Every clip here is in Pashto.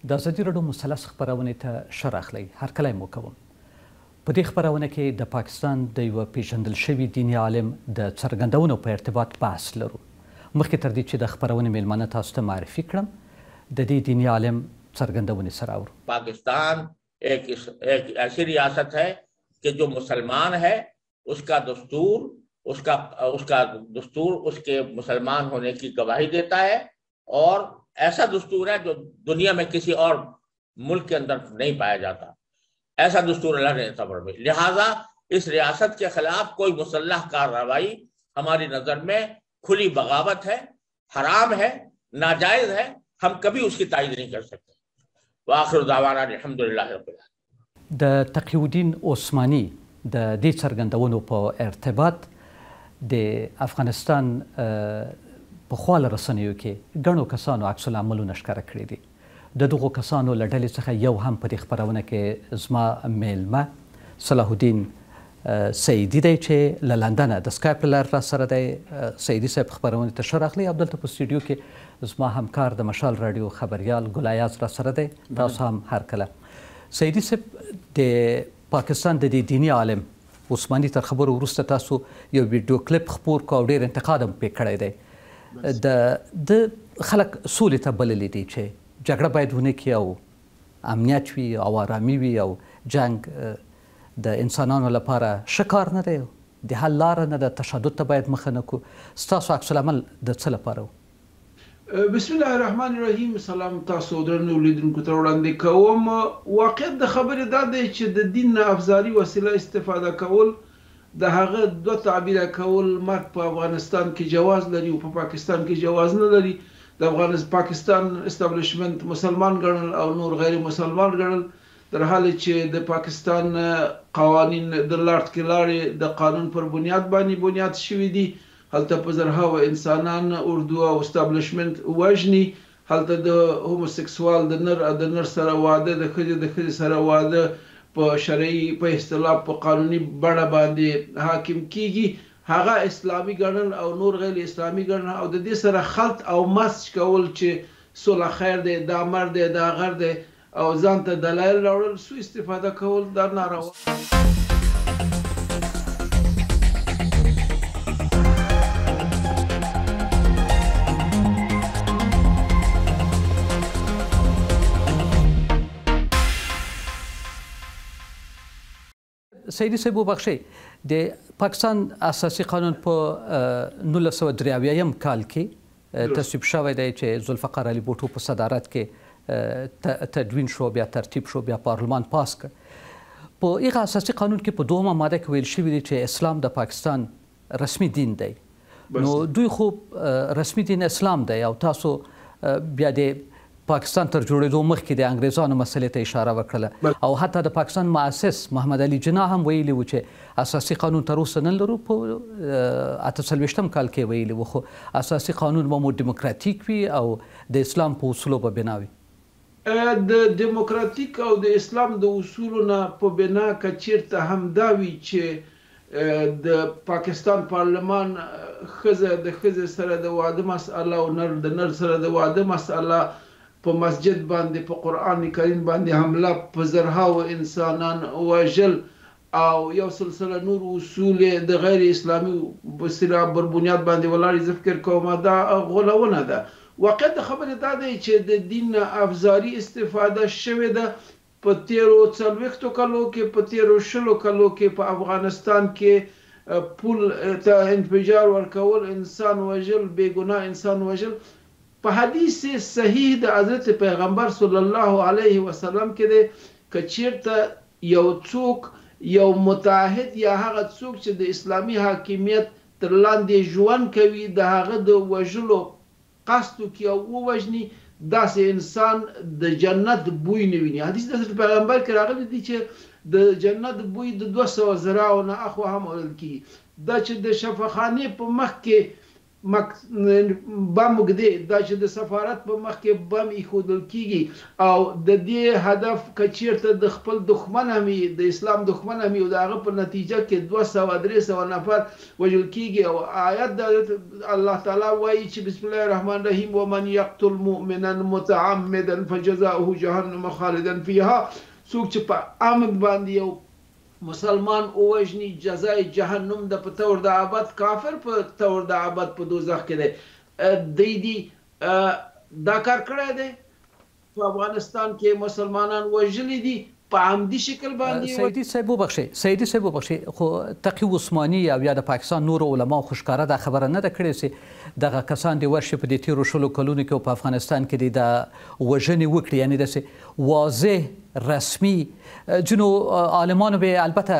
د ازادي راډیو مثلث خپرونې ته ښه راغلی. هرکلی مو کوم. په دې خپرونه کې د پاکستان د یوه پیژندل شوي دیني عالم د څرګندونو په ارتباط بحث لرو. مخکې تر دې چې د خپرونې میلمانه تاسو ته معرفي کړم، د دې دیني عالم څرګندونې سره اورو. पाकिस्तान एक ऐसी रियासत है कि जो मुसलमान है उसका दस्तूर उसके मुसलमान होने की गवाही देता है, और ऐसा दस्तूर है जो दुनिया में किसी और मुल्क के अंदर नहीं पाया जाता। ऐसा दस्तूर अल्लाह ने फरमाया। लिहाजा इस रियासत के खिलाफ कोई मुसल्लह कार्रवाई हमारी नजर में खुली बगावत है, हराम है, नाजायज है। हम कभी उसकी तायीद नहीं कर सकते। वाखिर दावाना अल्हम्दुलिल्लाह रब्बिल आलमीन। د तقی‌الدین عثماني د دې څرګندونو په ارتباط د افغانستان په خواله رسنیو کې ګڼو کسانو عکس العملونه ښکاره کړي دي. د دغو کسانو له ډلې څخه یو هم په دې خپرونه کې زما میلمه صلاح الدین سعیدي دی چې له لندنه د سکایپ له لارې راسره دی. سعیدي صاحب خپرونې ته ښه راغلی. او دلته په سټوډیو کې زما همکار د مشال راډیو خبریال ګل ایاز راسره دی. تاسو هم هرکله. سعیدي صاحب، د پاکستان د دې دیني عالم عثماني تر خبرو وروسته تاسو یو ویډیو کلیپ خپور کړو او ډېر انتقاد هم پرې کړی دی. د خلک سولې ته بللی دي چې جګړه باید ونه کړي او امنیت وي او آرامي وي، او جنگ د انسانانو لپاره ښه کار نه دی، د حل لاره نه ده، تشدد ته باید مخه نه کړو. ستاسو عکس العمل د څه لپاره و؟ بسم الله الرحمن الرحیم. سلام تاسو درنو لیدونکو ته وړاندې کوم. واقعیت د خبرې دا دی چې د دین نه افزاري وسیله استفاده کول، د هغه دوه تعبیره کول، مرګ په افغانستان کې جواز لري او په پاکستان کې جواز نه لري. د پاکستان استابلیشمنت مسلمان ګڼل او نور غیر مسلمان ګڼل، در حالی چې د پاکستان قوانین د لارډ کلاري د قانون پر بنیاد باندې بنیاد شوي دي. هلته په زرهاوه انسانان اردو او استابلیشمنت وژني. هلته د هوموسیکسوال د نر سره واده، د ښځې سره واده په شرعي په اصطلاح په قانوني بڼه باندې حاکم کیږي. هغه اسلامي ګڼل او نور غیر اسلامي ګڼل، او د دې سره خلط او مسج کول چې صلح خیر دی، دا مرد دی، دا غر دی، او ځان ته دلایل راوړل، سو استفاده کول دا ناروا. سعیدي صاحب وبخښئ، د پاکستان اساسي قانون په 1983 کال کې تصویب شوی دی چې ذوالفقار علي بوټو په صدارت کې تدوین شو، بیا ترتیب شو، بیا پارلمان پاس کړ. په هغه اساسي قانون کې په 2مه ماده کې ویل شوي دي چې اسلام د پاکستان رسمي دین دی. نو دوی خو رسمي دین اسلام دی، او تاسو بیا د پاکستان تر جوړېدو مخکې د انګریزانو مسلې ته اشاره وکړله، او حتی د پاکستان مؤسس محمد علي جناح هم ویلي و چې اساسي قانون تر اوسه نه لرو. په 48 کال کې ویلي و، خو اساسي قانون به مو ډیموکراتیک وي او د اسلام په اصولو به بنا وي. د ډیموکراتیک او د اسلام د اصولو نه په بنا که چیرته همدا وي چې د پاکستان پارلمان ښځه د ښځې سره د واده مسئله او نر د نر سره د واده مسئله په مسجد باندې په قرآن کریم باندې حمله، په زرهاوه انسانان وژل او یو سلسله نور اصول د غیر اسلامي وسیله بر بنیاد باندې ولاړ، زه فکر کوم دا غولونه ده. واقعیت د خبرې دا دی چې د دین افزاري استفاده شوې ده. په تیرو 40 کالو کې، په تیرو 20 کالو کې په افغانستان کې پول ته انفجار ورکول، انسان وژل، بې ګناه انسان وژل، په حدیث صحیح د حضرت پیغمبر صلی الله علیه وسلم کې دی که چیرته یو څوک، یو متعهد یا هغه څوک چې د اسلامي حاکمیت تر لاندې ژوند کوي، د هغه د وژلو قصد وکړي او ووژني، داسې انسان د جنت بوی نه ویني. حدیث د حضرت پیغمبر کې راغلی دی چې د جنت بوی د 200 ذراعو نه اخوا هم وړل کېږي. دا چې د شفاخانې په مخ کې بم وګدي دا چې د سفارت په مخ کې بم ایښودل کیږي او د دې هدف کچیرته د خپل دښمن همي د اسلام دښمن همي او دغه په نتیجه کې 200-300 نفر وژل کیږي او آیت د الله تعالی وایي چې بسم الله الرحمن الرحیم ومن يقتل مؤمنا متعمدا فجزاؤه جهنم خالدا فيها څوک چې په عمد باندې یو مسلمان اوجنی جزای جهنم د په تور د ابد کافر په تور د ابد په دوزخ کې دی دا کار کړی دی په افغانستان کې مسلمانان وژلي دي په عمدي شکل باندې. سیدي صاحب وبخښئ خو تقي عثماني او یا د پاکستان نورو علماو خو ښکاره دا خبره نه ده کړې چې دغه کسان دې ورشي په دې تېرو 20 کلونو کې په افغانستان کې دې د وژنې وکړي، یعنې داسې واضح رسمي ځینو عالمانو به البته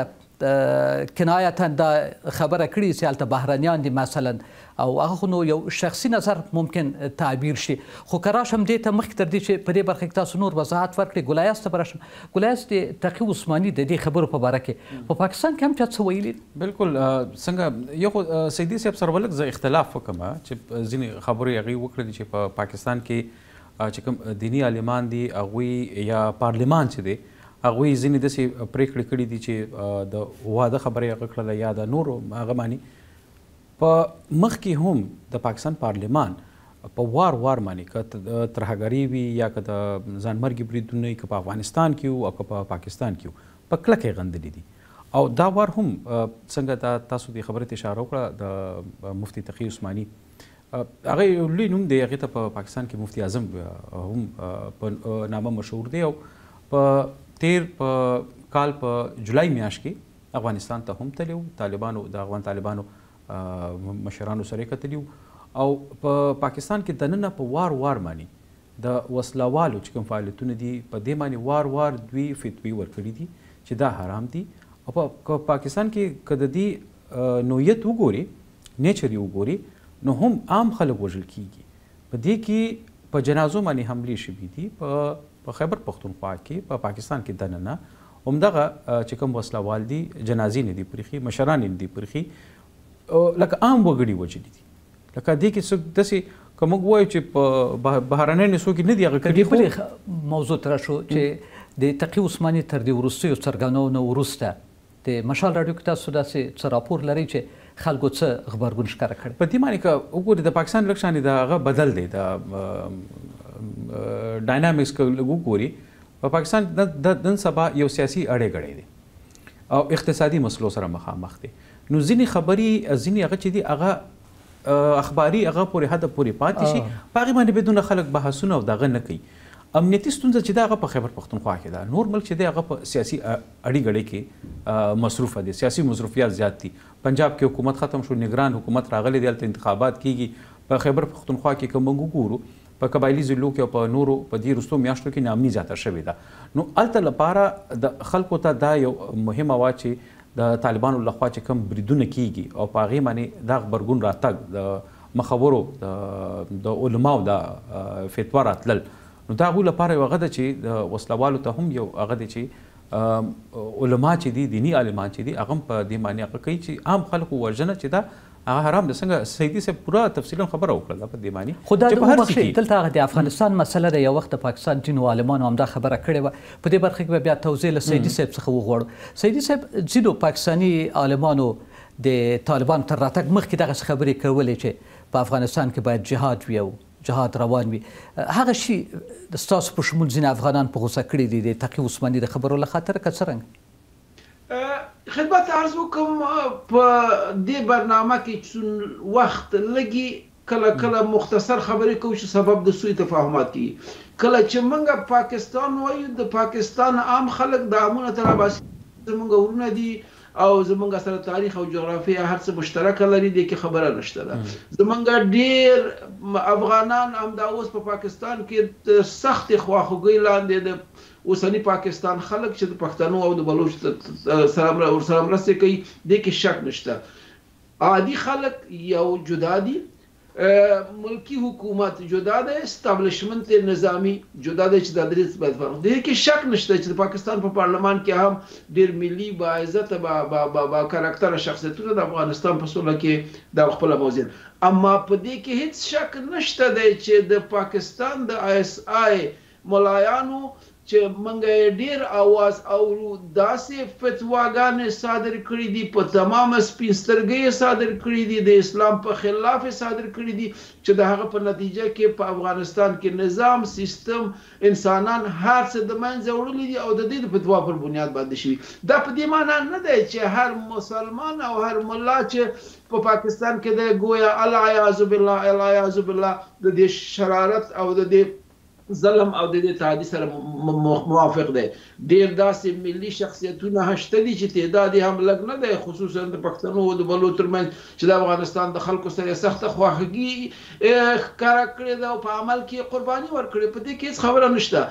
کنایتا دا خبره کړې چې هلته بهرنیان دي مثلا او هغه خو نو یو شخصي نظر ممکن تعبیر شي، خو که راشم دې ته مخکې تر دې چې په دې برخه کې تاسو نور وضاحت ورکړئ ګلایاس ته به راشم. ګلایاس د تقي عثماني د دې خبرو په باره کې په پاکستان کې هم چا څه ویلي؟ بالکل څنګه یو خو سیدي صاحب سره ولږ زه اختلاف وکړم چې ځینې خبرې هغې وکړلې چې په پاکستان کې چې کوم دینی عالمان دي هغوی یا پارلمان چې دی هغوی ځینې داسې پرېکړې کړي دي چې د واده خبرې هغه کړله یا د نورو هغه معنی په مخکې هم د پاکستان پارلمان په وار معنی که ترهګري وي یا که د ځانمرګي بریدونه وي که په افغانستان کې وو او که په پاکستان کې وو په کلکه یې غندلي دي او دا وار هم څنګه تاسو دې خبرې ته اشاره وکړه د مفتي تقي عثماني هغه یو لوی نوم دی، هغې ته په پاکستان کې مفتي اعظم هم په نامه مشهور دی او په تیر په کال په جولای میاشت کې افغانستان ته هم تللی و، طالبانو د افغان طالبانو مشرانو سره یې کتلي وو او په پاکستان کې دننه په وار معنی د وسلوالو چې کوم فعالیتونه دي په دې معنی وار دوی فتوی ورکړي دي چې دا حرام دي او په پاکستان کې که د دې نوعیت وګوري نیچر یې وګوري نو هم عام خلک وژل کیږي. په دې کې په جنازو باندې حملې شوي دي په خیبر پښتونخوا کې په پاکستان کې دننه همدغه چې کوم وسلوال دي جنازې نه دي پرېښي، مشران نه دي پرېښي، لکه عام وګړي وژلي دي. لکه دې کې څوک داسې که موږ وایو چې په بهرنیو څوک نه دي هغه کړي. بلې موضوع ته راشو چې د تقي عثماني تر دې وروستیو څرګندونو وروسته د مشال راډیو کې تاسو داسې څه راپور لرئ چې خلکو څه غبرګون ښکاره کړی؟ په دې معنی که وګورئ د پاکستان لږ شانې د هغه بدل دی، د ډاینامیکس که لږ وګوري په پاکستان نن سبا یو سیاسي اړې ګړی دی او اقتصادي مسلو سره مخامخ دی. نو ځینې خبرې ځینې هغه چې دي هغه اخباري هغه پورې حد پورې پاتې شي، په هغې باندې بدون خلک بحثونه او دغه نه کوي. امنیتي ستونزه چې دا هغه په خیبر پښتونخوا کې ده، نور ملک چې دی هغه په سیاسي اړې ګړې کې مصروفه دي، سیاسي مصروفیات زیات دي. پنجاب کې حکومت ختم شو، نگران حکومت راغلی دی، هلته انتخابات کیږي. په خیبر پښتونخوا کې که موږ وګورو په قبایلي ضلعو کې او په نورو په دې وروستو میاشتو کې ناامني زیاته شوې ده. نو هلته لپاره د خلکو ته دا یو مهمه وه چې د طالبانو لخوا چې کوم بریدونه کیږي او په هغې باندې دا غبرګون راتګ د مخورو د علماو د فتوا راتلل، نو دا هغوی لپاره یو هغه ده چې د وسلوالو ته هم یو هغه دی چې علما چې دي دیني عالمان چې دي هغه هم په دې معنی هغه کوي چې عام خلکو وژنه چې دا هغه حرام ده. څنګه سیدي صاحب پوره تفصیلا خبره وکړله په دې معنی. خو دا دلته هغه د افغانستان مسله ده، یو وخت د پاکستان ځینو عالمانو همدا خبره کړې وه. په دې برخه کې به بیا توضیح له سیدي صاحب څخه وغواړو. سیدي صاحب ځینو پاکستاني عالمانو د طالبانو تر راتګ مخکې دغسې خبرې کولې چې په افغانستان کې باید جهاد وي او جهاد روان وي. هغه شي ستاسو په شمول ځینې افغانان په غوسه کړي دي د تقي عثماني د خبرو له خاطره که څرنګه؟ خدمت عرض وکړم په دې برنامه کې چې وخت لګي کله مختصر خبرې کوو چې سبب د سوء تفاهمات کیږي. کله چې موږ پاکستان وایو د پاکستان عام خلک د امونه تر عباسي زموږ ورونه دي او زمونږ سره تاریخ او جغرافیه هر څه مشترکه لري، دې کې خبره نشته ده. زمونږ ډېر افغانان همدا اوس په پاکستان کې سختې خواخوږۍ لاندې د اوسني پاکستان خلک چې د پښتنو او د بلوچ سره مرستې کوي، دې کې شک نشته. عادي خلک یو جدا دي ملکی حکومت جدا ده، استابلیشمنت نظامی جدا ده چې د درې باید فرق دی. کې شک نشته چې د پاکستان په پارلمان کې هم ډېر ملي با عزت با کاراکتر شخصیتونه د افغانستان په سوله کې د خپل موضوع، اما په دې کې هیڅ شک نشته دی چې د پاکستان د ISI ملایانو چې منګه ډیر आवाज او داسې فتواګانې صادر کړې دي، په تمامه سپینسترګۍ صادر کړې دي، د اسلام په خلاف صادر کړې دي، چې د هغه په نتیجه کې په افغانستان کې نظام، سیستم، انسانان هر څه د منځه وړلي دي او د دې د فتوا پر بنیاد باندې شوي. دا په دې معنی نه دی چې هر مسلمان او هر ملا چې په پاکستان کې د گویا العیاذ بالله د دې شرارت او د دې ظلم او د دې تعدی سره موافق دی. ډیر داسې ملي شخصیتونه هشته دي چې تعداد هم لږ نه دی، خصوصا د پښتنو او د بلو ترمنځ چې د افغانستان د خلکو سره سخته خواخوږي ښکاره کړې ده او په عمل کې قرباني ورکړې. په دې کې هیڅ خبره نشته،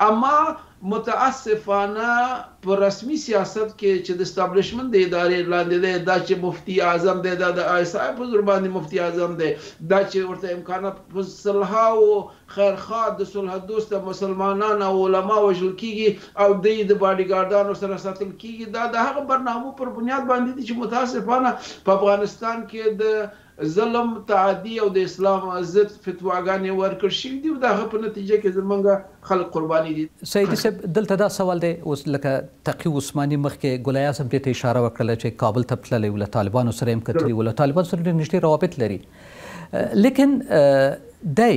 اما متاسفانه په رسمي سیاست کې چې د اسټابلیشمنت د ادارې لاندې دی، دا چې مفتي اعظم دی، دا د ISI په زور باندې مفتي اعظم دی، دا چې ورته امکانات په صلح او خیرخواه د صلح دوست مسلمانان او علما وژل کیږي او د باډیګارډانو سره ساتل کیږي. دا د هغه برنامو پر بنیاد باندې دي چې متاسفانه په افغانستان کې د ظلم، تعدی او د اسلام ضد فتواګانې ورکړل شوي دي او د هغه په نتیجه کې زمونږ خلک قرباني دي. سیدي صاحب، دلته دا سوال دی، اوس لکه تقي عثماني مخکې ګلای اعظم دې ته اشاره وکړله چې کابل ته تللی و، له طالبانو سره هم کتلي و، له طالبانو سره ډېر نږدې روابط لري، لیکن دی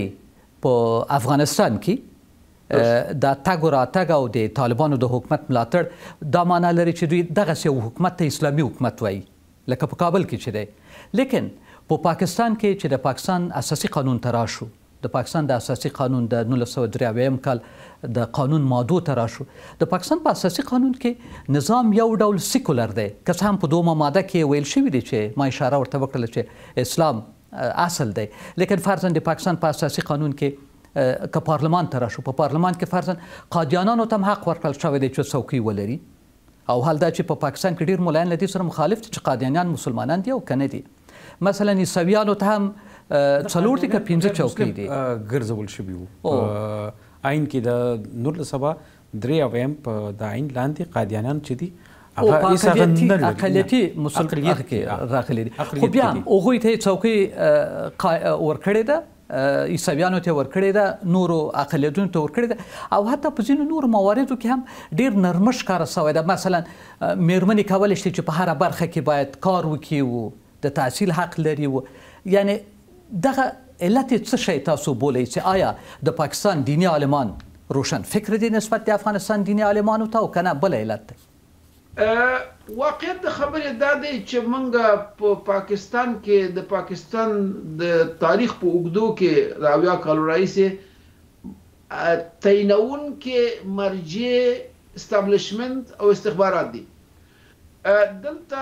په افغانستان کې دا تګ و راتګ او د طالبانو د حکومت ملاتړ دا معنا لري چې دوی دغسې یو حکومت ته اسلامي حکومت وایي لکه په کابل کې چې دی. لیکن په پاکستان کې چې د پاکستان اساسي قانون ته راشو، د پاکستان د اساسي قانون د 1983 کال د قانون مادو ته راشو، د پاکستان په اساسي قانون کې نظام یو ډول سیکولر دی، که څه هم په دومه ماده کې ویل شوي دي چې ما اشاره ورته وکړله چې اسلام اصل دی، لیکن فرضاً د پاکستان په اساسي قانون کې که پارلمان ته راشو، په پارلمان کې فرضاً قادیانانو ته هم حق ورکړل شوی دی چې څوکۍ ولري، او حال دا چې په پاکستان کې ډېر ملایان له دې سره مخالف دي چې قادیانیان مسلمانان دي او که نه دي. مثلا عیسویانو ته هم 4 دي که 5 چوکۍ دي ګرځول شوي وو. آئین کې د 1993 په د آئین لاندې قادیانان چې دي اقلیتي مسلمانان کې راغلي دي، خو بیا هم هغوی ته چوکۍ ورکړې ده، عیسویانو ته ورکړې ده، نورو اقلیتونو ته ورکړې ده، او حتی په ځینو نورو مواردو کې هم ډېر نرمش ښکاره شوی ده. مثلا میرمنې کولی شي چې په هره برخه کې باید کار وکړي و، د تحصیل حق لري و. یعنی دغه علت څه شی تاسو بولئ چې آیا د پاکستان دیني عالمان روشن فکر دي نسبت د افغانستان دیني عالمانو ته او که نه بله علت دی؟ واقعیت د خبرې دا دی چې موږ په پاکستان کې د پاکستان د تاریخ په اوږدو کې د 80 کالو راهیسې تعینونکې مرجع اسټابلیشمنت او استخبارات دي. دلته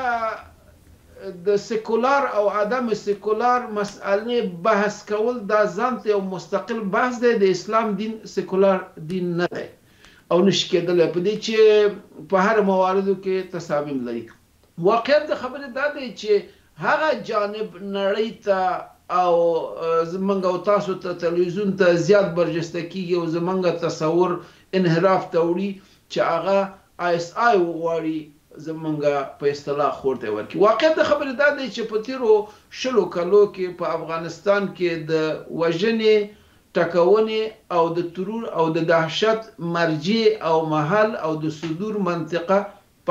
د سیکولار او عدم سیکولار مسئلې بحث کول دا ځان ته یو مستقل بحث دی. د اسلام دین سیکولار دین نه دی او نشي کېدلی په دې چې په هر مواردو کې تصامیم لري. واقعیت د خبرې دا دی چې هغه جانب نړۍ ته او زمونږ او تاسو ته تلویزیون ته زیات برجسته کیږي او زمونږ تصور انحراف ته وړي چې هغه ISI وغواړي زمونږ په اصطلاح خورته ورکړي. واقعیت د خبرې دا دی چې په تیرو 20 کالو کې په افغانستان کې د وژنې، ټکونې او د ترور او د دهشت مرجع او محل او د صدور منطقه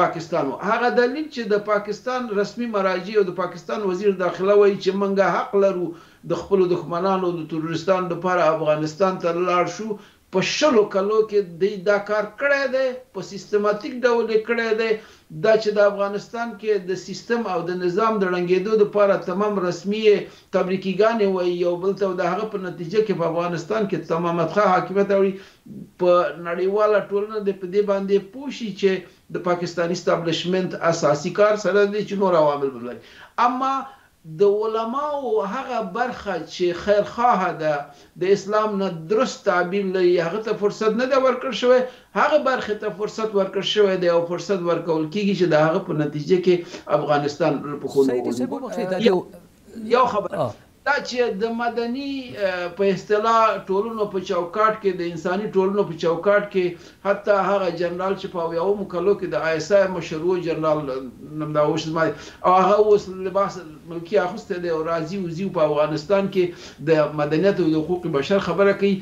پاکستان و. هغه دلیل چې د پاکستان رسمي مراجع او د پاکستان وزیر داخله وایي چې موږ حق لرو د خپلو دښمنانو د تروریستانو لپاره افغانستان ته لاړ شو. په 20 کالو کې دا کار کړی دی، په سیستماتیک ډول یې کړی دی. دا چې د افغانستان کې د سیستم او د نظام د ړنګېدو لپاره تمام رسمي تبریکیګانې وایي یو بل ته، د هغه په نتیجه کې په افغانستان کې تمامت خواه حاکمیت راوړي. په نړیواله ټولنه د په دې باندې پوه شي چې د پاکستاني اسټابلیشمنت اساسي کار سره دی چې نور عوامل به لري. اما د علماو هغه برخه چې خیرخواه ده، د اسلام نه درست تعبیر لري، هغه ته فرصت نه ده ورکړل شوی. هغه برخه ته فرصت ورکړل شوی دی او فرصت ورکول کیږي چې د هغه په نتیجه کې افغانستان په خونو یو خبر دا چې د مدني په اصطلاح ټولنو په چوکاټ کې د انساني ټولنو په چوکاټ کې حتی هغه جنرال چې په اویاومو کلو کې د آی اس آی مشهور جنرال نمداوش زمای او هغه اوس لباس ملکی اخیستی دی او راځي وځي په افغانستان کې د مدنیت او د حقوق بشر خبره کوي.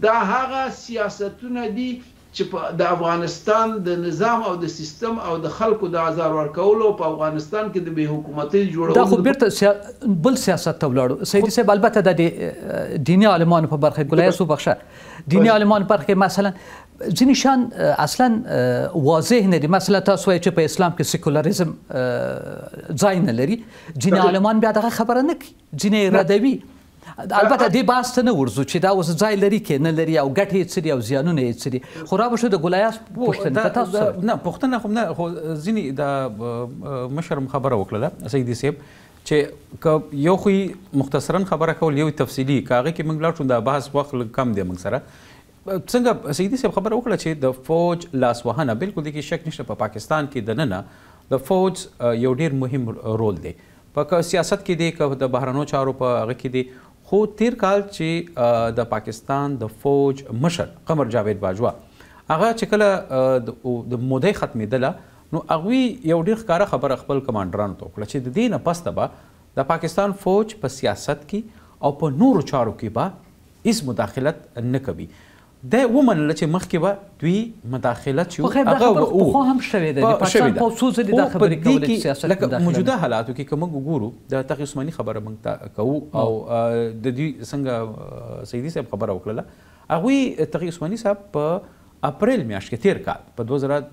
دا هغه سیاستونه دي چې د افغانستان د نظام او د سیستم او د خلکو د آزار ورکولو په افغانستان کې د بې حکومتۍ جوړولو دا خو بیرته بل سیاست ته ولاړو. سیدي صاحب البته د دیني عالمانو په برخه ګلایس وبخښه دیني عالمانو په برخه مثلا ځینې شان اصلا واضح نه دي. مثلا تاسو وایئ چې په اسلام کې سیکولریزم ځای نه لري، ځینې عالمان بیا دغه خبره نه کوي، ځینې ردوي. البته دې بحث ته نه ورځو چې دا اوس ځای لري کې نه لري او ګټې یې څه دي او زیانونه یې څه دي. خو رابه شو د ګلایاس پوښتنې ته تاسو نه پوښتنه خو نه، خو ځینې د مشر خبره وکړله سیدي صاحب چې که یو خو مختصرا خبره کول یو تفصیلي که هغې کې موږ لاړ شو دا بحث وخت لږ کم دی موږ سره. څنګه سیدي صاحب خبره وکړه چې د فوج لاسوهنه بالکل دې کې شک نشته په پاکستان کې دننه د فوج یو ډېر مهم رول دی په سیاست کې دی که د بهرنیو چارو په هغه کې دی. خو تیر کال چې د پاکستان د فوج مشر قمر جاوید باجوا هغه چې کله د مودې ختمېدله نو هغوی یو ډېر ښکاره خبره خپل کمانډرانو ته وکړه چې د دې نه پسته به د پاکستان فوج په سیاست کې او په نورو چارو کې به هېڅ مداخلت نه کوي. دا ومنله چې مخکې به دوی مداخلت چې هغه خو هم شوې ده د پاکستان پوځ څه دا خبرې کولې سیاست لکه موجوده حالاتو کې که موږ وګورو د تقي عثماني خبره موږ کوو او د دوی څنګه سیدي صاحب خبره وکړله هغوی تقي عثماني صاحب په اپریل میاشت کې تیر کال په 2000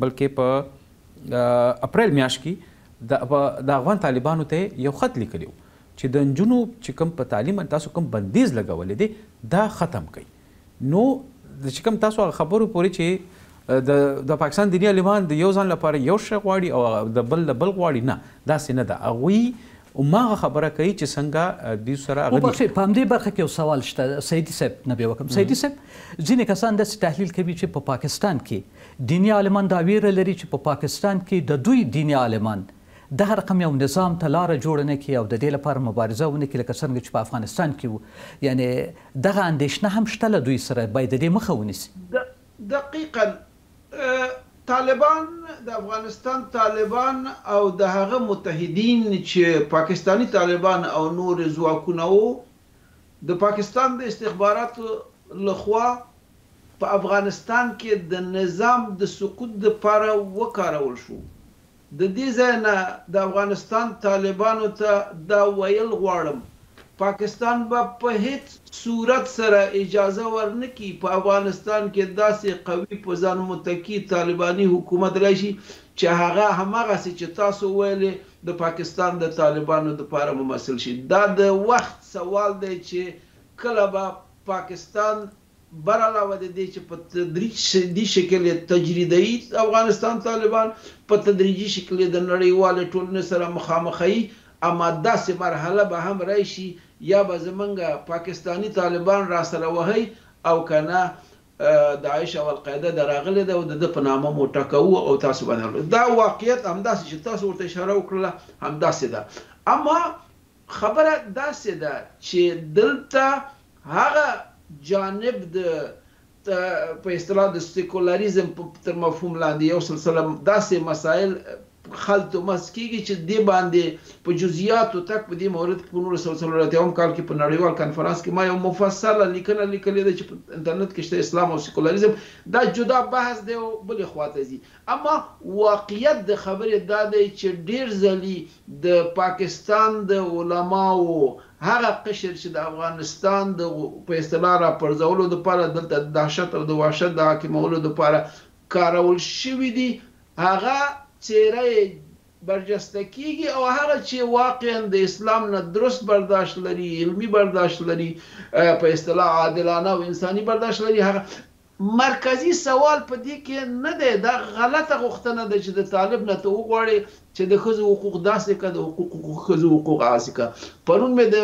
بلکې په اپریل میاشت کې د افغان طالبانو ته یو خط لیکلی و چې د نجونو چې کوم په تعلیم تاسو کوم بندیز لګولی دی دا ختم کړئ. نو چې کوم تاسو هغه خبرو پورې چې د پاکستان دیني عالمان د یو ځان لپاره یو شی غواړي او د بل غواړي، نه داسې نه ده. هغوی هماغه خبره کوي چې څنګه دوی سره هغه په همدې برخه کې یو سوال شته سیدي صاحب نه بیا وکړم. سیدي صاحب ځینې کسان داسې تحلیل کوي چې په پاکستان کې دیني عالمان دا ویره لري چې په پاکستان کې د دوی دیني عالمان دغه رقم یو نظام ته لاره جوړه نه کړي او د دې لپاره مبارزه ونه کړي لکه څرنګه چې په افغانستان کې وو. یعنې دغه اندېښنه هم شته له دوی سره باید د دې مخه ونیسي. دقیقا طالبان د افغانستان طالبان او د هغه متحدین چې پاکستانی طالبان او نور ځواکونه وو د پاکستان د استخباراتو لخوا په افغانستان کې د نظام د سقوط لپاره وکارول شو. د دې ځای نه د افغانستان طالبانو ته دا ویل غواړم پاکستان به په هیڅ صورت سره اجازه ورنکړي په افغانستان کې داسې قوي په ځان متکی طالباني حکومت راشي چې هغه هماغسې چې تاسو ویلې د پاکستان د طالبانو دپاره ممثل شي. دا د وخت سوال دی چې کله به پاکستان بر علاوه د دې چې په تدریجي شکل تجریدي افغانستان طالبان په تدریجي شکل د نړیوالې ټولنې سره مخامخوي، اما داسې مرحله به هم راشي یا به زمونږ پاکستانی طالبان را سره وهي او کنه داعش او القاعده د راغلي ده او د په نامه مو ټکوو او تاسو باندې دا واقعیت همداسې چې تاسو ورته اشاره وکړله همداسې ده. اما خبره داسې ده چې دلته هغه جانب د په اصطلاح د سیکولاریزم تر مفهوم لاندې یو سلسله داسې مسایل خلط و مس کیږي چې دې باندې په جزئیاتو تک په دې مورد په 1940 کال کې په نړیوال کنفرانس کې ما یو مفصله لیکنه لیکلې ده چې په انټرنیټ کې شته اسلام او سیکولاریزم دا جدا بحث دی او بلې خواته ځي. اما واقعیت د خبرې دا دی چې ډېر ځلې د پاکستان د علماو هغه قشر چې د افغانستان د په اصطلاح را پرځولو دپاره دلته د دهشت او د وحشت د حاکمولو دپاره کارول شوي دي هغه څیره برجسته کیږي او هغه چې واقعا د اسلام نه درست برداشت لري، علمی برداشت لري، په اصطلاح عادلانه او انساني برداشت لري. هغه مرکزی سوال په دې کې نه دی، دا غلطه غوښتنه ده چې د طالب نه ته وغواړي چې د ښځو حقوق داسې که د ښځو حقوق هسې که. پرون مې د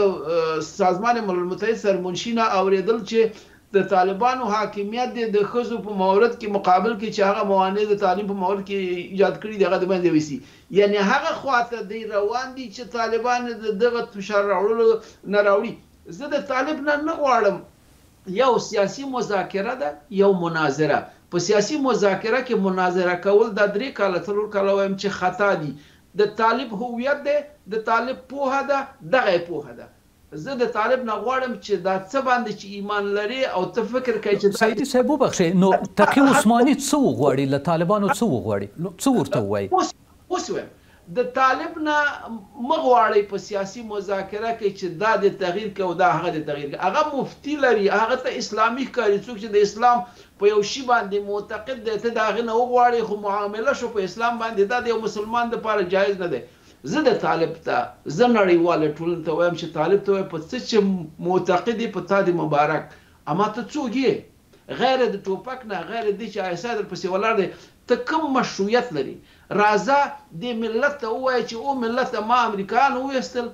سازمان ملل متحد سرمنشي نه اورېدل چې د طالبانو حاکمیت دی د ښځو په مورد کې مقابل کې چې هغه موانع د تعلیم په مورد کې ایجاد کړي دي هغه د منځه ویسي یعنی هغه خواته دی روان دي چې طالبان د دغه فشار راوړلو نه راوړي زه د طالب نه غواړم یو سیاسي مذاکره ده یو مناظره په سیاسي مذاکره کې مناظره کول د 3 کاله 4 کاله وایم چې خطا دي د طالب هویت ده د طالب پوهه ده دغه پوهه ده زه د طالب نه غواړم چې دا څه باندې چې ایمان لري او ته فکر کوي چې سیدي صاحب وبخښئ نو تقي عثماني څه وغواړي له طالبانو څه وغواړي نو څه ورته ووایي اوس وایم د طالب نه مه غواړئ په سیاسي مذاکره کې چې دا د تغییر کوي او دا هغه د تغییر کوي هغه مفتي لري هغه ته اسلامي ښکاري څوک چې د اسلام په یو شي باندې معتقد دی ته د هغې نه وغواړئ خو معامله شو په اسلام باندې دا د یو مسلمان دپاره جایز نه دی زه د طالب ته زه نړیواله ټولنې ته وایم چې طالب ته وایم په څه چې معتقد یې په تا د مبارک اما ته څوک یې غیر د ټوپک نه غیر د چې آیسا درپسې ولاړ دی ته کوم مشروعیت لري راځه د ملت ته ووایه چې او ملت ما امریکایان وویستل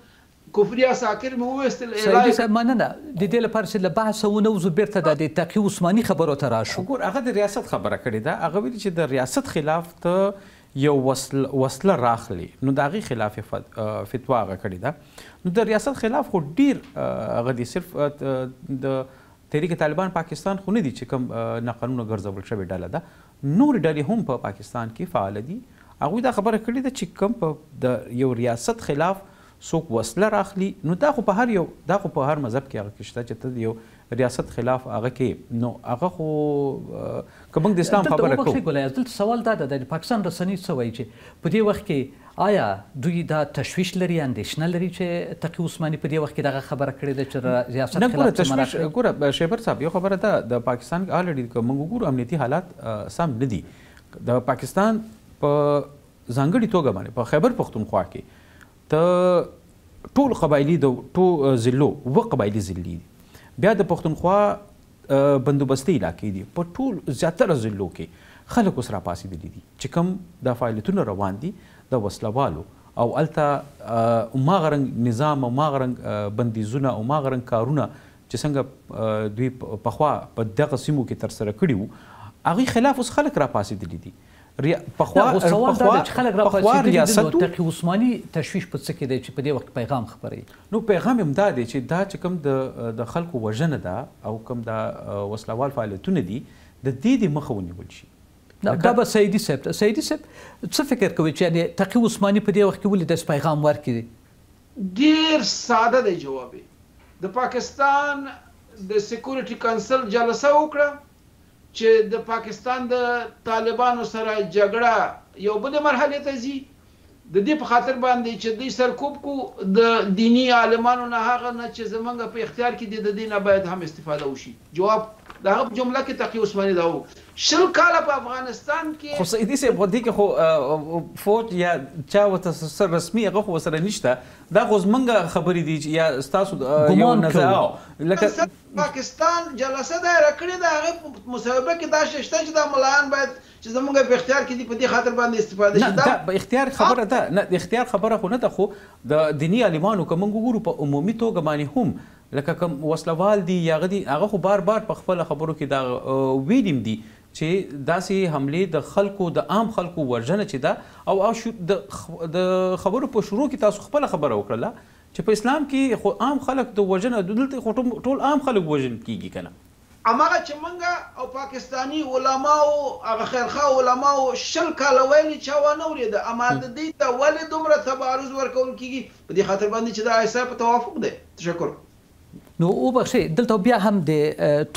کفري عساکر مې وویستل سیدي صاحب مننه د دې لپاره چې له بحثه ونوځو بیرته د تقي عثماني خبرو ته راشو ګور هغه د ریاست خبره کړې ده هغه ویلي چې د ریاست خلاف ته یو وسله راخلي نو د هغې خلاف فتوا هغه کړې ده نو د ریاست خلاف خو ډیر هغه دي صرف د تحریک طالبان پاکستان خو نه دي چې کوم ناقانونه ګرځول شوې ډله ده نورې ډلې هم په پاکستان کې فعاله دي هغوی دا خبره کړې ده چې کوم د یو ریاست خلاف څوک وسله راخلي نو دا خو په هر مذهب کې هغه کې شته چې ته یو ریاست خلاف هغه کې نو هغه خو که موږ د اسلام خبره کوو دلته سوال دا ده د پاکستان رسنۍ څه وایي چې په دې وخت کې آیا دوی دا تشویش لري اندېښنه لري چې تقي عثماني په دې وخت کې دغه خبره کړې ده چې ریاست خلاف تشویش ګوره شیبر صاحب یو خبره ده د پاکستان الریډي که موږ وګورو امنیتي حالات سم نه دي د پاکستان په ځانګړې توګه باندې په خیبر پښتونخوا کې ته ټول قبایلي د ټول ضلعو اووه قبایلي ضلعې دي بیا د پښتونخوا بندوبستي علاقې دي په ټول زیاتره ضلعو کې خلک اوس راپاڅېدلي دي چې کوم دا فعالیتونه روان دي د وسلوالو او هلته هماغه رنګ نظام هماغه رنګ بندیزونه هماغه رنګ کارونه چې څنګه دوی پخوا په دغه سیمو کې ترسره کړي وو هغې خلاف اوس خلک راپاڅېدلي دي سوال دا ده چې خلک راپاڅېدلي دي نو تقي عثماني تشویش په څه کې دی چې په دې وخت پیغام خپروي نو پیغام هم دا دی چې دا چې کوم د خلکو وژنه ده او کوم دا وسلوال فعالیتونه دي د دې د مخه ونیول شي دا به سیدي صاحب څه فکر کوي چې یعنې تقي عثماني په دې وخت کې ولې داسې پیغام ورکړي ډېر ساده دی جواب د پاکستان د سکیورټي کونسل جلسه وکړه چې د پاکستان د طالبانو سره جګړه یو بلې مرحلې ته ځي د دې په خاطر باندې چې دوی سرکوب کو د دینی عالمانو نه هغه نه چې زمونږ په اختیار کې دي د دې نه باید هم استفاده وشي جواب د هغه جمله کې تقي عثماني دا و 20 کاله په افغانستان کې خو سیدي صاحب په دې کې خو فوج یا چا ورته سر رسمي هغه خو سره نشته دا خو زمونږ خبرې دي چې یا ستاسو یو نظر لکه پاکستان جلسه دایره کړې ده هغه مصاحبه کې دا شته چې د ملایان باید چې زمونږ په اختیار کې دي په دې خاطر باندې استفاده شي دا په اختیار خبره ده نه د اختیار خبره خو نه ده خو د دینی عالمانو که موږ وګورو په عمومي توګه باندې هم لکه کوم وسلوال دي یا هغه خو بار په خپله خبرو کې دا ویلیم دي چې داسې حملې د خلکو د عام خلکو وژنه چې ده او د خبرو په شروع کې تاسو خپله خبره وکړله چې په اسلام کې خو عام خلک د وژنه دلته خو ټول عام خلک وژل کېږي که نه هماغه چې موږ او پاکستاني علماو هغه خیرخواه علماو 20 کاله ویلي چا ونه اورېده اما د دې ته ولې دومره تبارز ورکول کېږي په دې خاطر باندې چې د آیسا په توافق دی تشکر نو وبخښئ دلته بیا هم د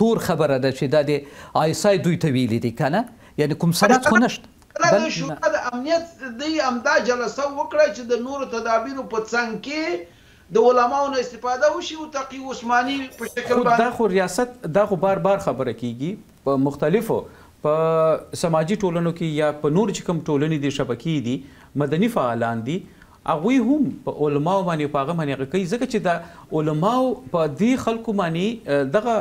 تور خبره ده چې دا د آیسای دوی ته ویلي دي که نه یعنې کوم سند خو نشته د شورا د امنیت دوی همدا جلسه وکړه چې د نورو تدابیرو په څنګ کې د علماو نه استفاده وشي او تقي عثماني په شکل باندې دا خو ریاست دا خو بار خبره کیږي په مختلفو په سماجی ټولنو کې یا په نور چې کوم ټولنې دي شبکې دي مدني فعالان دي هغوی هم په علماو باندې په هغه باندې هغه کوي ځکه چې د علماو په دې خلکو باندې دغه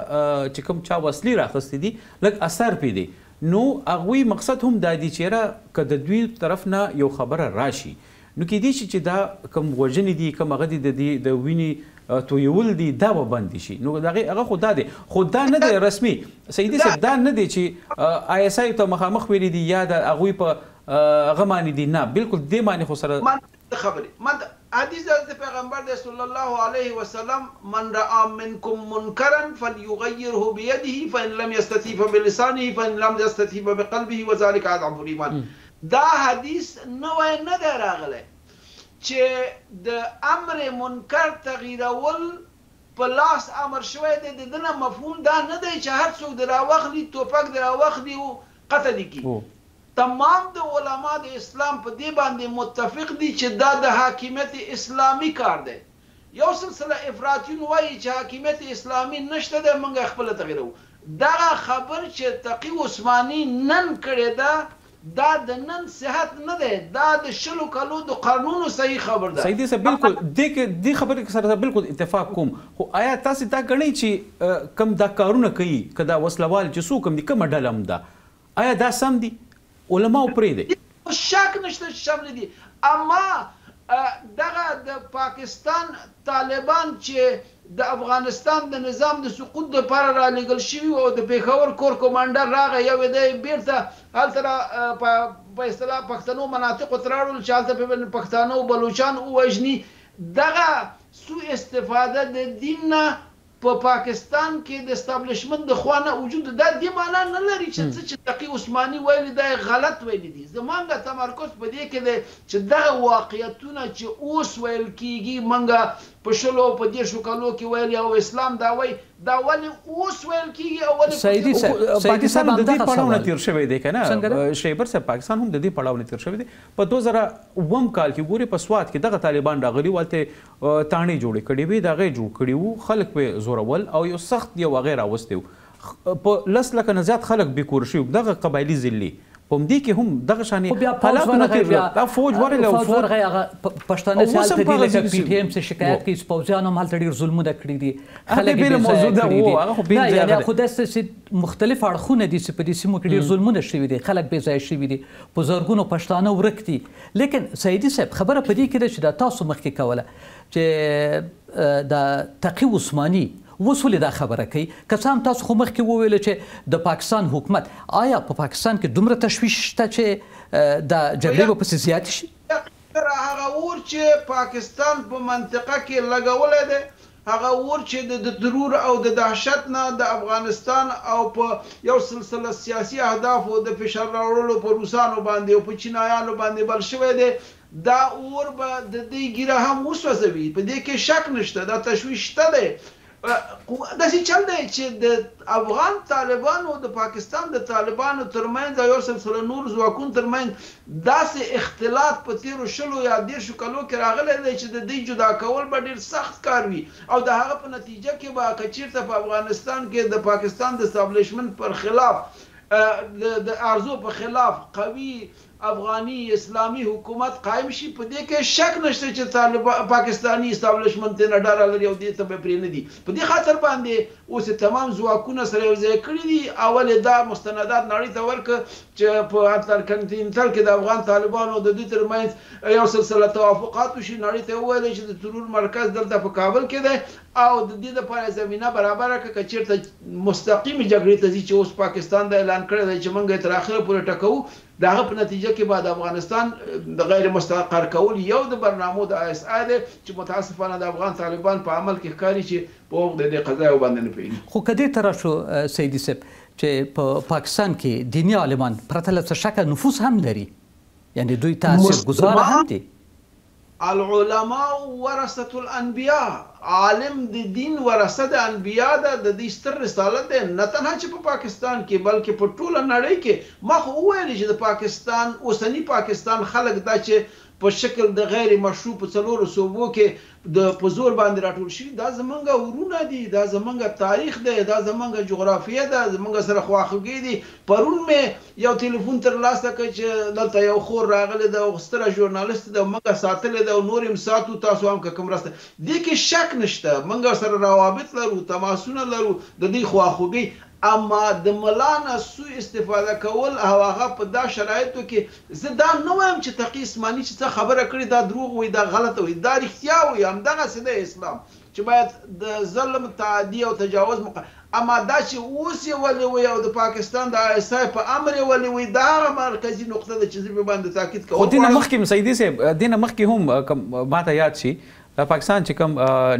چې کوم چا وسلې راخیستې دي لږ اثر پرې دی نو هغوی مقصد هم دا دی چې یاره که د دوی طرف نه یو خبره راشي نو کېدای شي چې دا کوم وژنې دي کوم هغه دي د وینې تویول دي دا به بند شي. نو هغه خو دا دی، خو دا نه دی رسمي سیدي صاحب، دا نه دی چې آی اس آی ته مخامخ ویلي دي یا د هغوی په هغه معنی دي، نه بالکل دې معنی خو سره خبرې حدیث د پیغمبر د صلی الله علیه وسلم من رأى منکم منکرا فليغيره بيده فإن لم يستطع فبلسانه فإن لم يستطع بقلبه وذلك اضعف الايمان. دا حدیث نوې نه دی راغلی چې د امر منکر تغییرول په لاس امر شوی دی، د دنه مفهوم دا نه دی چې هر څوک د راوخلي توپک د راوخلي او قتل کړي. تمام د علما د اسلام په دې باندې متفق دي چې دا د حاکمیت اسلامي کار دی. یو سلسله افراطیون وایي چې حاکمیت اسلامي نشته دی، موږ خپل تغیرو. دغه خبر چې تقی عثماني نن کړی دا د نن صحت نه دی، دا د شلو کلو د قانونو صحیح خبر ده. سیدي صاحب بالکل دې خبرې سره بالکل اتفاق کوم، خو آیا تاسو دا ګڼئ چې کم دا کارونه کوي که دا وسلوال چې څوک هم دي کومه ډله هم ده، آیا دا سم دي؟ علماو پرېږدئ، شک نشته چې سم نه دي. اما دغه د پاکستان طالبان چې د افغانستان د نظام د سقوط لپاره رالېږل شوي او د پېښور کور کمانډر راغی، یو دی بیرته هلته په اصطلاح پښتنو مناطقو ته راوړل چې هلته پښتانه او بلوچان ووژني. دغه سوء استفاده د دین نه په پاکستان کې د استابلیشمنت د خوا نه وجود دا دې معنا نه لري چې تقی عثماني ویلي دا غلط ویلي دي. زمونږ تمرکز په دې کې دی چې دغه واقعیتونه چې اوس ویل کېږي، موږ په شلو په دېرشو کلو کې ویلي او اسلام دا وایي، دا ولې اوس ویل کېږي او ولې سیدي پاکستان د دې پړاو نه تیر شوی دی که نه شیبر صاحب؟ پاکستان هم د دې پړاو نه تیر شوی دی. په 2009 کال کې ګورې په سوات کې دغه طالبان راغلي وو، هلته تاڼې جوړې کړې وې، د هغې جوړ کړي وو، خلک پې زورول او یو سخت یو هغې راوستی وو، په 10 لکه نه زیات خلک بېکور شوي، دغه قبایلي ضلعې په همدې کې هم دغه شانې حالات نه تېر شول. دا فوج ورغلی او فوج ورغی، هغه پښتانه چې هلته دي لکه پي ټي ایم څه شکایت کوي چې پوځیانو هم هلته ډېر ظلمونه کړي دي، خلک یې بېځایه کړي دي. نه یعنې خو داسې چې مختلف اړخونه دي چې په دې سیمو کې ډېر ظلمونه شوي دي، خلک بېځایه شوي دي، په زرګونو پښتانه ورک دي. لیکن سیدي صاحب خبره په دې کې ده چې دا تاسو مخکې کوله چې د تقي عثماني اوس ولې دا خبره کوي؟ که څه هم تاسو خو مخکې وویله چې د پاکستان حکومت، آیا په پاکستان کې دومره تشویش شته چې د جګړې به پسې زیاتې شي؟ هغه اور چې پاکستان په منطقه کې لګولی دی، هغه اور چې د ترور او د دهشت نه د افغانستان او په یو سلسله سیاسي اهدافو د فشار راوړلو په روسانو باندې او په چینایانو باندې بل شوی دی، دا اور به د دې ګیره هم وسوځوي، په دې کې شک نشته، دا تشویش شته دی. داسې چل دی چې د افغان طالبانو د پاکستان د طالبانو ترمنځ او یو سلسله نور ځواکونو ترمنځ داسې اختلاط په تېرو شلو یا 10 کلو کې راغلی دی چې د دې جدا کول به ډېر سخت کار وي او د هغه په نتیجه کې به که چېرته په افغانستان کې د پاکستان د استابلیشمنت پر خلاف د ارزو په خلاف قوي افغاني اسلامي حکومت قائم شي، په دې کې شک نشته چې پاکستاني استابلیشمنت نه ډاره لري او دې ته به پرې نه دي. په دې خاطر باندې اوس تمام ځواکونه سره یو ځای کړي دي. اول دا مستندات نړۍ ته ورکړه چې په اتلانتیکل کې د افغان طالبانو د دوی ترمنځ یو سلسله توافقات وشي، نړۍ ته وویل چې د ترور مرکز دلته په کابل کې دی او د دې لپاره زمینه برابره کړه که چېرته مستقیمې جګړې ته ځي چې اوس پاکستان د اعلان کړی دی چې موږ یې تر اخره پورې ټکوو. د هغه په نتیجه کې به د افغانستان د غیر مستقر کول یو د برنامو د آی اس آی دی چې متاسفانه د افغان طالبان په عمل کې ښکاري چې په وخت د دې قضایو باندې نه پوهېږي. خو که دې ته راشو سیدي صاحب چې په پاکستان کې دیني عالمان پرته له څه شکه نفوذ هم لري، یعنې دوی تاثیرګذاره هم دي. العلماء ورثة الانبیاء، عالم د دین ورثه د انبیا ده، د دې ستر رسالت ده، نه تنها چې په پاکستان کې بلکې په ټوله نړۍ کې. ما خو وویل چې د پاکستان اوسنی پاکستان خلک دا چې په شکل د غیر مشروع په 4 صوبو کې د په زور باندې راټول شي، دا زمونږ ورونه دي، دا زمونږ تاریخ دی، دا زمونږ جغرافیه ده، زمونږ سره خواخوږي دي. پرون مې یو تلیفون ترلاسه کړ چې دلته یو خور راغلی ده او ستره ژورنالست ده، موږ ساتلی ده او نور هم ساتو، تاسو هم که کوم مرسته. دې کې شک نشته، موږ سره روابط لرو، تماسونه لرو، د دې خواخوږي. اما د ملا نه سوء استفاده کول او هغه په دا شرایطو کې زه دا نه وایم چې تقي عثماني چې څه خبره کړې دا دروغ وي دا غلطه وي دا رښتیا وي همدغسې دی اسلام چې باید د ظلم تعدي او تجاوز اما دا چې اوس یې ولې وي او د پاکستان د آی اس آی په امر یې ولې وي دا هغه مرکزي نقطه ده چې زه په باندې تاکید کوم. خو دې نه مخکې سیدي صاحب دې نه مخکې هم ماته یاد شي د پاکستان چې کوم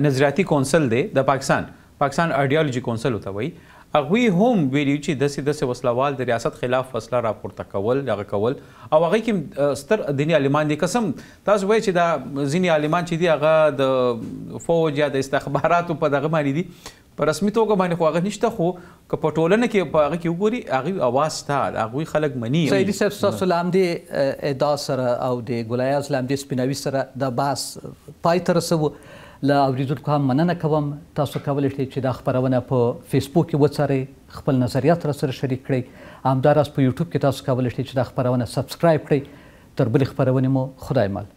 نظریاتي کونسل دی د پاکستان آیډیالوجي کونسل ورته وایي هغوی هم ویلي چې داسې وسلوال د ریاست خلاف وسله راپورته کول هغه کول او هغې کې ستر دیني عالمان دي قسم تاسو وایئ چې دا ځینې عالمان چې دي هغه د فوج یا د استخباراتو په دغه باندې دي په رسمي توګه باندې خو هغه نشته خو که په ټولنه کې په هغه کې وګوري هغوی اواز شته هغوی خلک مني. سیدي صاحب ستاسو له همدې ادعا سره او د ګلایاز له همدې سپیناوي سره د بحث پای ته رسوو. له اوریدونکو هم مننه کوم تاسو کولی شئ چې دا خپرونه په فیسبوک کې وڅارئ خپل نظریات راسره شریک کړئ همداراز په یوټیوب کې تاسو کولی شئ چې دا خپرونه سبسکرایب کړئ. تر بلې خپرونې مو خدای مل.